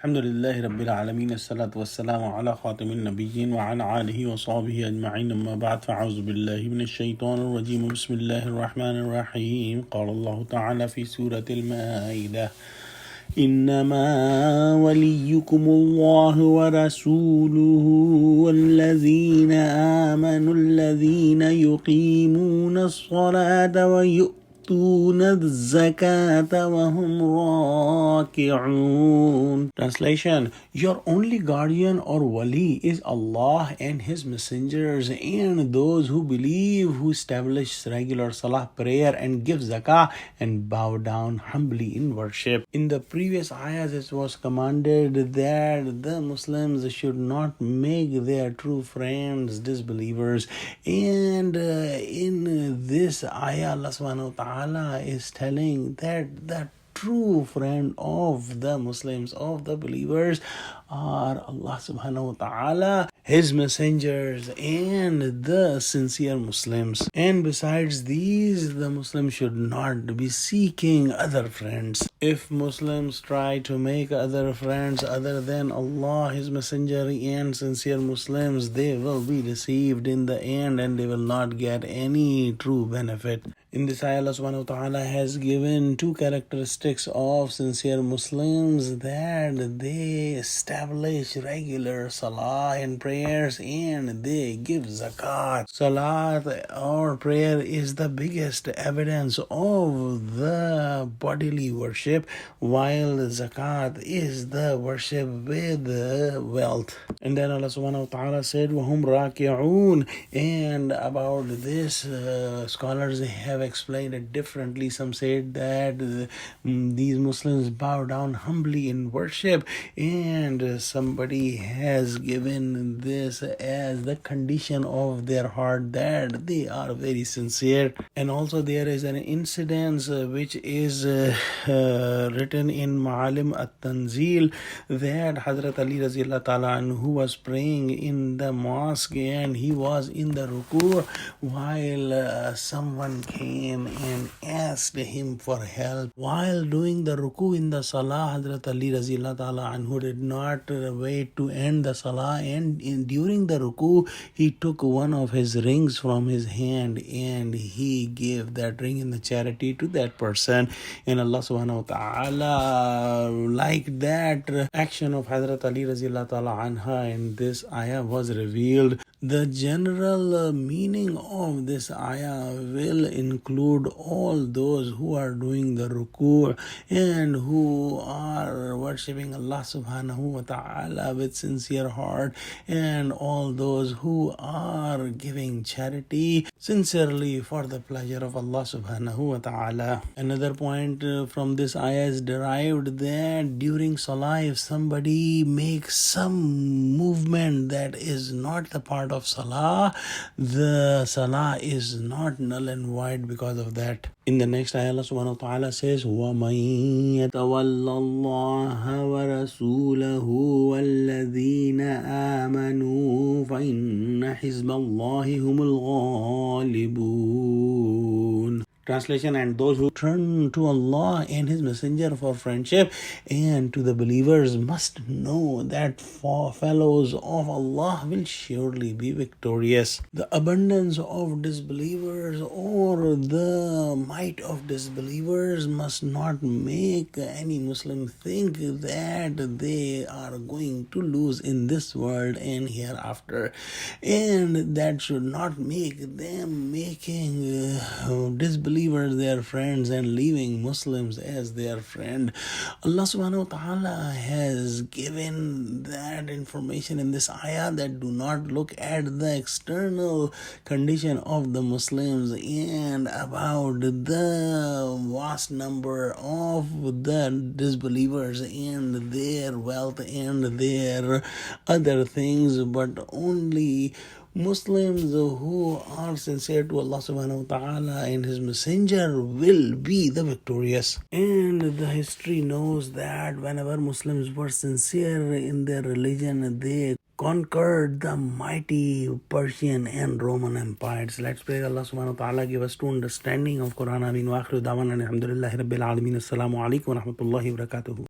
Alhamdulillahi Rabbil Alameen, as-salatu was-salamu ala khatamin nabiyyin wa ala alihi wa sahbihi ajma'in, amma ba'd, fa'auzu billahi minash shaitanir rajim, bismillahir rahmanir rahim. Qala Allahu ta'ala fi Surah Al-Maeda, إنما وليكم الله ورسوله والذين آمنوا الذين يقيمون الصلاة ويؤتون الزكاة وهم راكعون. Translation: Your only guardian or wali is Allah and His messengers and those who believe, who establish regular salah prayer and give zakah and bow down humbly in worship. In the previous ayahs, it was commanded that the Muslims should not make their true friends disbelievers, and in this ayah Allah subhanahu wa ta'ala is telling that the true friend of the Muslims, of the believers, are Allah subhanahu wa ta'ala, His messengers, and the sincere Muslims. And besides these, the Muslims should not be seeking other friends. If Muslims try to make other friends other than Allah, His messenger, and sincere Muslims, they will be deceived in the end and they will not get any true benefit. In this ayah, Allah subhanahu wa ta'ala has given two characteristics of sincere Muslims, that they establish regular salah and prayers and they give zakat. Salat or prayer is the biggest evidence of the bodily worship, while zakat is the worship with wealth. And then Allah subhanahu wa ta'ala said, وَهُمْ رَاكِعُونَ. And about this, scholars have explained it differently. Some said that these Muslims bow down humbly in worship, and somebody has given this as the condition of their heart, that they are very sincere. And also there is an incident which is written in Ma'alim at-Tanzil, that Hazrat Ali Raziyallahu Ta'ala Anhu was praying in the mosque and he was in the ruku while someone came and asked him for help. While doing the ruku in the salah, Hazrat Ali Raziyallahu Ta'ala Anhu did not wait to end the salah, and during the ruku he took one of his rings from his hand and he gave that ring in the charity to that person. And Allah subhanahu wa ta'ala liked that action of Hazrat Ali Raziyallahu Ta'ala Anha, and this ayah was revealed. The general meaning of this ayah will include all those who are doing the ruku and who are worshipping Allah subhanahu wa ta'ala with sincere heart, and all those who are giving charity sincerely for the pleasure of Allah subhanahu wa ta'ala. Another point from this ayah is derived that during salah, if somebody makes some movement that is not the part of salah, the salah is not null and void because of that. In the next ayah, Allah subhanahu wa ta'ala says, وَمَن يَتَوَلَّ اللَّهَ وَرَسُولَهُ وَالَّذِينَ آمَنُوا فَإِنَّ حِزْبَ اللَّهِ هُمُ الْغَالِبُونَ. Translation: And those who turn to Allah and His Messenger for friendship and to the believers must know that fellows of Allah will surely be victorious. The abundance of disbelievers or the might of disbelievers must not make any Muslim think that they are going to lose in this world and hereafter, and that should not make them making disbelievers their friends and leaving Muslims as their friend. Allah subhanahu wa ta'ala has given that information in this ayah, that do not look at the external condition of the Muslims and about the vast number of the disbelievers and their wealth and their other things, but only Muslims who are sincere to Allah subhanahu wa ta'ala and His Messenger will be the victorious. And the history knows that whenever Muslims were sincere in their religion, they conquered the mighty Persian and Roman empires. Let's pray Allah subhanahu wa ta'ala give us true understanding of Quran. Ameen. Wa akhiru da'wana alhamdulillahi rabbil alameen. Assalamu alaikum wa rahmatullahi wa barakatuhu.